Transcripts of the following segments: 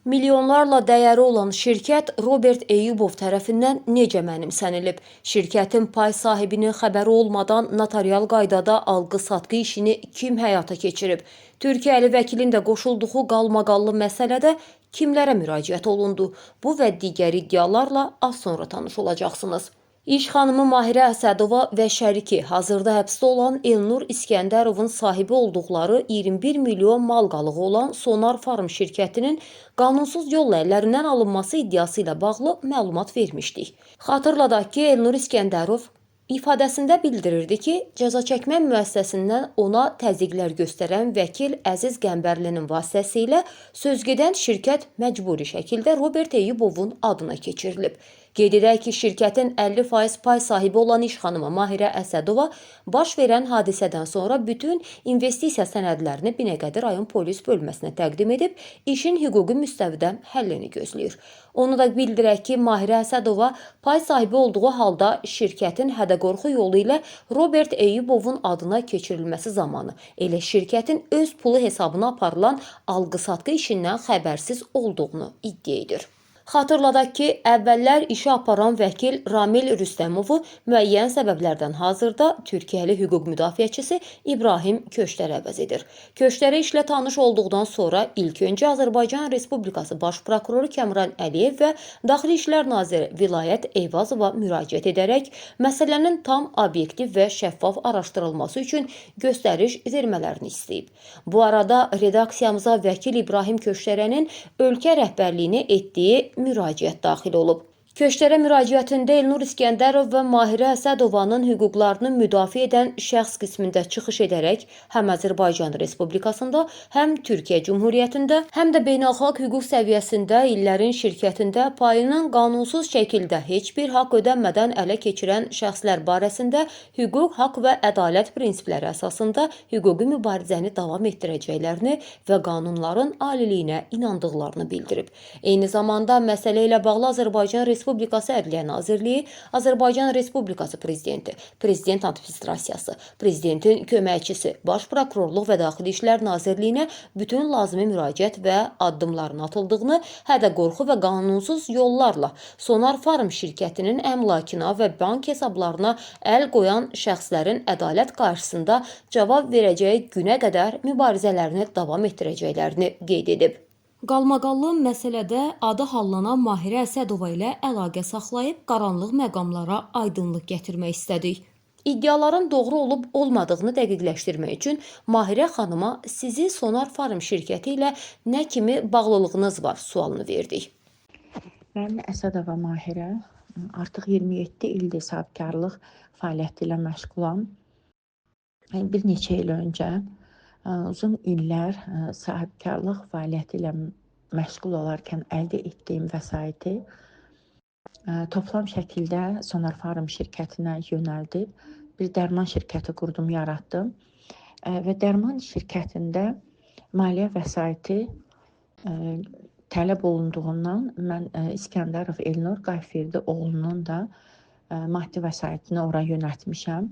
Milyonlarla dəyəri olan şirkət Robert Eyyubov tərəfindən necə mənimsənilib? Şirkətin pay sahibinin xəbəri olmadan notarial qaydada alqı-satqı işini kim həyata keçirib? Türkiyəli vəkilin də qoşulduğu qalmaqallı məsələdə kimlərə müraciət olundu? Bu və digər iddialarla az sonra tanış olacaqsınız. İş xanımı Mahirə Əsədova və şəriki hazırda həbsdə olan Elnur İskəndərovun sahibi olduqları 21 milyon mal qalığı olan Sonar Farm şirkətinin qanunsuz yolla əllərindən alınması iddiası ilə bağlı məlumat vermişdik. Xatırladaq ki, Elnur İskəndərov İfadəsində bildirirdi ki, cəzaçəkmə müəssisəsindən ona təzyiqlər göstərən vəkil Əziz Qəmbərlinin vasitəsilə sözgedən şirkət məcburi şəkildə Robert Eyyubovun adına keçirilib. Qeyd edək ki, şirkətin 50% pay sahibi olan iş xanımı Mahirə Əsədova baş verən hadisədən sonra bütün investisiya sənədlərini Binəqədi rayon polis bölməsinə təqdim edib, işin hüquqi müstəvidə həllini gözləyir. Onu da bildirək ki, Mahirə Əsədova pay sahibi olduğu halda şirkətin hədə-qorxu yolu ilə Robert Eyyubovun adına keçirilməsi zamanı elə şirkətin öz pulu hesabına aparılan alqı-satqı işindən xəbərsiz olduğunu iddia edir. Xatırladaq ki, əvvəllər işi aparan vəkil Ramil Rüstəmovu müəyyən səbəblərdən hazırda Türkiyəli hüquq müdafiəçisi İbrahim Köçtər əvəz edir. Köçtərə işlə tanış olduqdan sonra ilk öncə Azərbaycan Respublikası Baş Prokuroru Kəmran Əliyev və Daxili İşlər Naziri Vilayət Eyvazova müraciət edərək məsələnin tam obyektiv və şəffaf araşdırılması üçün göstəriş vermələrini istəyib. Bu arada redaksiyamıza vəkil İbrahim Köçtərənin ölkə rəhbərliyini etdiyi müraciət daxil olub. Köçtərə müraciətində Elnur İskəndərov və Mahirə Əsədovanın hüquqlarını müdafiə edən şəxs qismində çıxış edərək həm Azərbaycan Respublikasında, həm Türkiyə Cümhuriyyətində, həm də beynəlxalq hüquq səviyyəsində illərin şirkətində payının qanunsuz şəkildə heç bir haqq ödənmədən ələ keçirən şəxslər barəsində hüquq, haqq və ədalət prinsipləri əsasında hüquqi mübarizəni davam etdirəcəklərini və qanunların aliliyinə inandıqlarını bildirib. Eyni zamanda məsələ ilə bağlı Azərbaycan Respublikası Ədliyyə Nazirliyi, Azərbaycan Respublikası Prezidenti, Prezident Administrasiyası, Prezidentin köməkçisi, Baş Prokurorluq və Daxili İşlər Nazirliyinə bütün lazımi müraciət və addımların atıldığını, hədə-qorxu və qanunsuz yollarla Sonar Farm şirkətinin əmlakına və bank hesablarına əl qoyan şəxslərin ədalət qarşısında cavab verəcəyi günə qədər mübarizələrini davam etdirəcəklərini qeyd edib. Qalmaqallı məsələdə adı hallanan Mahirə Əsədova ilə əlaqə saxlayıb qaranlıq məqamlara aydınlıq gətirmək istədik. İddiaların doğru olub-olmadığını dəqiqləşdirmək üçün Mahirə xanıma sizi Sonar Farm şirkəti ilə nə kimi bağlılığınız var sualını verdik. Mən Əsədova Mahirə artıq 27 ildir sahibkarlıq fəaliyyəti ilə məşğulam. Bir neçə il öncə uzun illər sahibkarlıq fəaliyyəti ilə məşğul olarkən əldə etdiyim vəsaiti toplam şəkildə Sonar Farm şirkətinə yönəldib bir dərman şirkəti qurdum, yaratdım və dərman şirkətində maliyyə vəsaiti tələb olunduğundan mən İskəndərov Elnur Qayıfverdi oğlunun da maddi vəsaitini ora yönəltmişəm.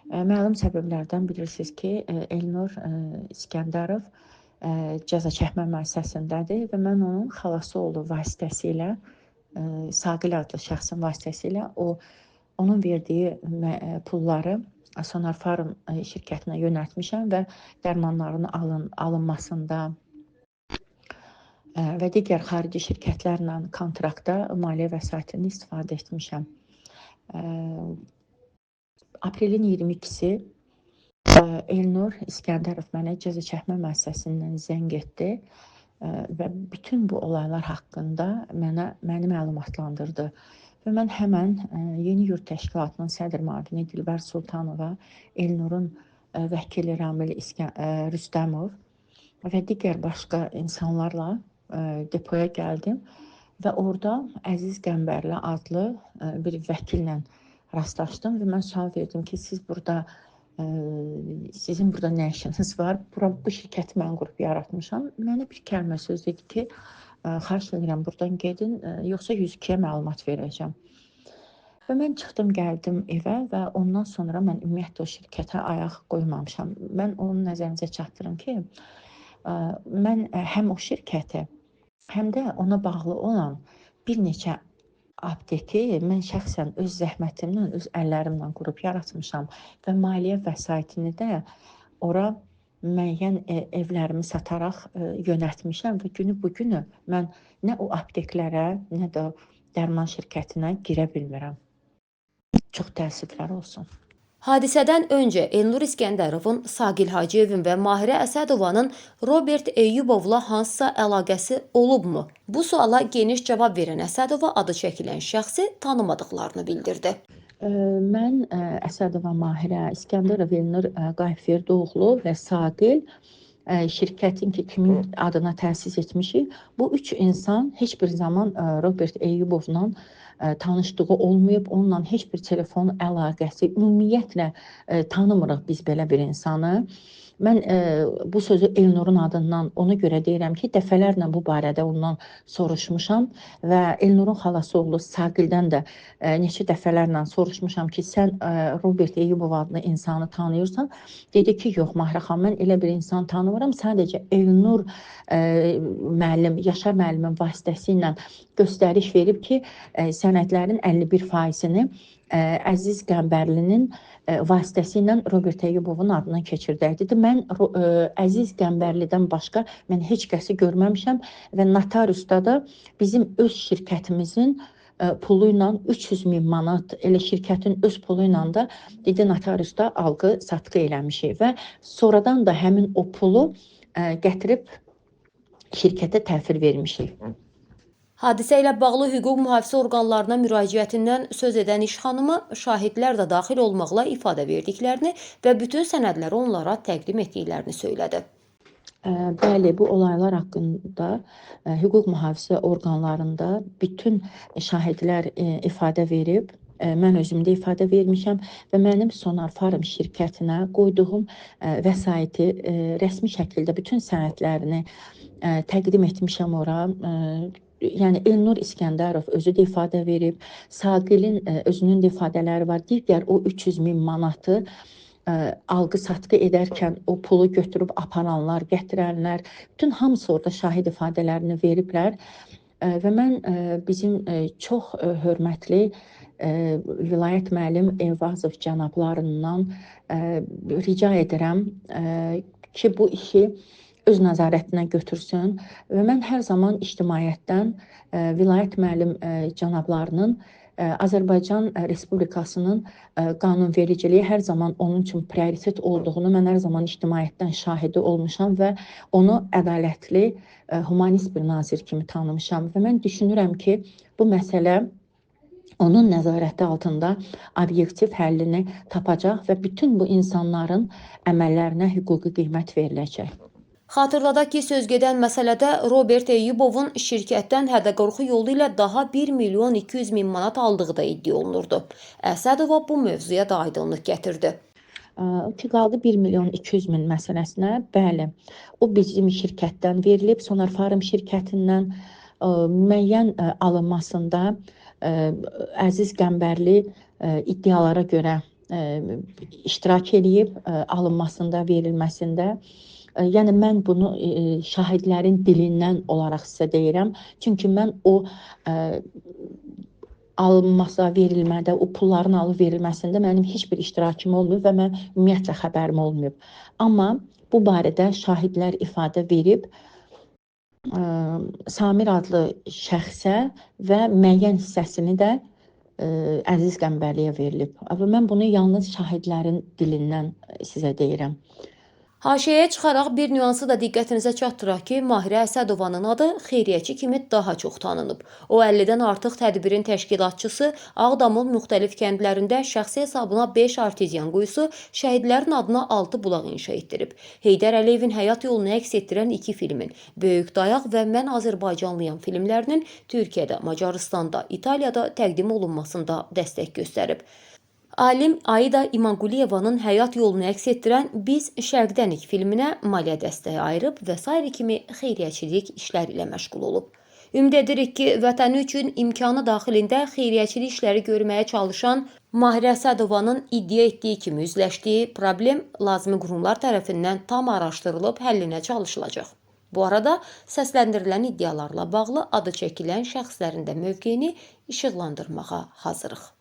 Məlum səbəblərdən bilirsiniz ki, Elnur İskəndərov cəza çəkmə müəssisəsindədir və mən onun xalası oğlu vasitəsilə, Saqil adlı şəxsin vasitəsilə onun verdiyi pulları Sonar Farm şirkətinə yönəltmişəm və dərmanların alınmasında və digər xarici şirkətlərlə kontraktda maliyyə vəsaitini istifadə etmişəm. Aprelin 22-si Elnur İskəndərov mənə cəza çəkmə müəssisəsindən zəng etdi və bütün bu olaylar haqqında məni məlumatlandırdı. Və mən həmən Yeni Yurt Təşkilatının sədr müavini Dilbər Sultanova, Elnurun vəkili Ramil Rüstəmov və digər başqa insanlarla depoya gəldim və orada Əziz Qəmbərli adlı bir vəkillə rastlaşdım və mən sual verdim ki, sizin burada nə işiniz var? Bu şirkəti mən qurub yaratmışam. Mənə bir kəlmə söz dedi ki, xahiş edirəm buradan gedin, yoxsa 102-yə məlumat verəcəm. Və mən çıxdım, gəldim evə və ondan sonra mən ümumiyyətlə o şirkətə ayaq qoymamışam. Mən onun nəzərinizə çatdırım ki, mən həm o şirkəti, həm də ona bağlı olan bir neçə apteki mən şəxsən öz zəhmətimlə, öz əllərimlə qurub yaratmışam və maliyyə vəsaitini də ora müəyyən evlərimi sataraq yönəltmişəm və günü bu günü mən nə o apteklərə, nə də dərman şirkətinə girə bilmirəm. Çox təəssüflər olsun. Hadisədən öncə Elnur İskəndərovun, Saqil Hacıyevin və Mahirə Əsədovanın Robert Eyyubovla hansısa əlaqəsi olubmu? Bu suala geniş cavab verən Əsədova adı çəkilən şəxsi tanımadıqlarını bildirdi. Mən Əsədova Mahirə, İskəndərov Elnur Qayıfverdoğlu və Saqil şirkətin ki, kimin adına təsis etmişik. Bu üç insan heç bir zaman Robert Eyyubovla tanışdığı olmayıb, onunla heç bir telefon əlaqəsi, ümumiyyətlə tanımırıq biz belə bir insanı. Mən bu sözü Elnurun adından ona görə deyirəm ki, dəfələrlə bu barədə ondan soruşmuşam və Elnurun xalası oğlu Saqildən də neçə dəfələrlə soruşmuşam ki, sən Robert Eyyubov adlı insanı tanıyırsan? Dedi ki, yox Mahirə xanım, mən elə bir insan tanımıram, sadəcə Elnur müəllim, Yaşar müəllimin vasitəsilə göstəriş verib ki, sənədlərin 51%-ni Əziz Qəmbərlinin vasitəsilə Robert Eyyubovun adına keçirdək dedi. Mən Əziz Qəmbərlidən başqa mən heç kəsi görməmişəm və notariusda da bizim öz şirkətimizin pulu ilə 300.000 manat, elə şirkətin öz pulu ilə da dedi notariusda alqı-satqı eləmişik və sonradan da həmin o pulu gətirib şirkətə təhvil vermişik. Hadisə ilə bağlı hüquq mühafizə orqanlarına müraciətindən söz edən iş xanımı şahidlər də daxil olmaqla ifadə verdiklərini və bütün sənədləri onlara təqdim etdiklərini söylədi. Bəli, bu olaylar haqqında hüquq mühafizə orqanlarında bütün şahidlər ifadə verib. Mən özüm də ifadə vermişəm və mənim Sonar Farm şirkətinə qoyduğum vəsaiti rəsmi şəkildə bütün sənədlərini təqdim etmişəm ora. Yəni Elnur İskəndərov özü də ifadə verib, Saqilin özünün də ifadələri var. Digər o 300.000 manatı alqı-satqı edərkən o pulu götürüb aparanlar, gətirənlər, bütün hamısı orada şahid ifadələrini veriblər. Və mən bizim çox hörmətli vilayət müəllim Elvazov cənablarından rica edirəm ki, bu işi öz nəzarətinə götürsün və mən hər zaman ictimaiyyətdən vilayət müəllim cənablarının Azərbaycan Respublikasının qanunvericiliyi hər zaman onun üçün prioritet olduğunu mən hər zaman ictimaiyyətdən şahidi olmuşam və onu ədalətli, humanist bir nazir kimi tanımışam və mən düşünürəm ki, bu məsələ onun nəzarəti altında obyektiv həllini tapacaq və bütün bu insanların əməllərinə hüquqi qiymət veriləcək. Xatırladaq ki, sözgedən məsələdə Robert Eyyubovun şirkətdən hədə-qorxu yolu ilə daha 1.200.000 manat aldığı da iddia olunurdu. Əsədova bu mövzuya da aydınlıq gətirdi. Ki, qaldı 1.200.000 məsələsinə, bəli, o bizim şirkətdən verilib, Sonar Farm şirkətindən müəyyən alınmasında Əziz Qəmbərli iddialara görə iştirak edib, alınmasında, verilməsində. Yəni mən bunu şahidlərin dilindən olaraq sizə deyirəm. Çünki mən o alınmasa, verilmədə, o pulların alıb verilməsində mənim heç bir iştirakım olmayıb və mən ümumiyyətlə xəbərim olmayıb. Amma bu barədə şahidlər ifadə verib, Samir adlı şəxsə və müəyyən hissəsini də Əziz Qəmbərliyə verilib. Mən bunu yalnız şahidlərin dilindən sizə deyirəm. Haşiyəyə çıxaraq bir nüansı da diqqətinizə çatdıraq ki, Mahirə Əsədovanın adı xeyriyyəçi kimi daha çox tanınıb. O 50-dən artıq tədbirin təşkilatçısı, Ağdamın müxtəlif kəndlərində şəxsi hesabına 5 arteziyan quyusu, şəhidlərin adına 6 bulaq inşa etdirib. Heydər Əliyevin həyat yolunu əks etdirən 2 filmin, Böyük Dayaq və Mən Azərbaycanlıyam filmlərinin Türkiyədə, Macaristanda, İtaliyada təqdim olunmasında dəstək göstərib. Alim Aida İmanquliyevanın həyat yolunu əks etdirən Biz Şərqdənik filminə maliyyə dəstəyi ayırıb və sair kimi xeyriyyəçilik işləri ilə məşğul olub. Ümid edirik ki, vətəni üçün imkanı daxilində xeyriyyəçilik işləri görməyə çalışan Mahirə Əsədovanın iddia etdiyi kimi üzləşdiyi problem lazımi qurumlar tərəfindən tam araşdırılıb həllinə çalışılacaq. Bu arada səsləndirilən iddialarla bağlı adı çəkilən şəxslərin də mövqeyini işıqlandırmağa hazırıq.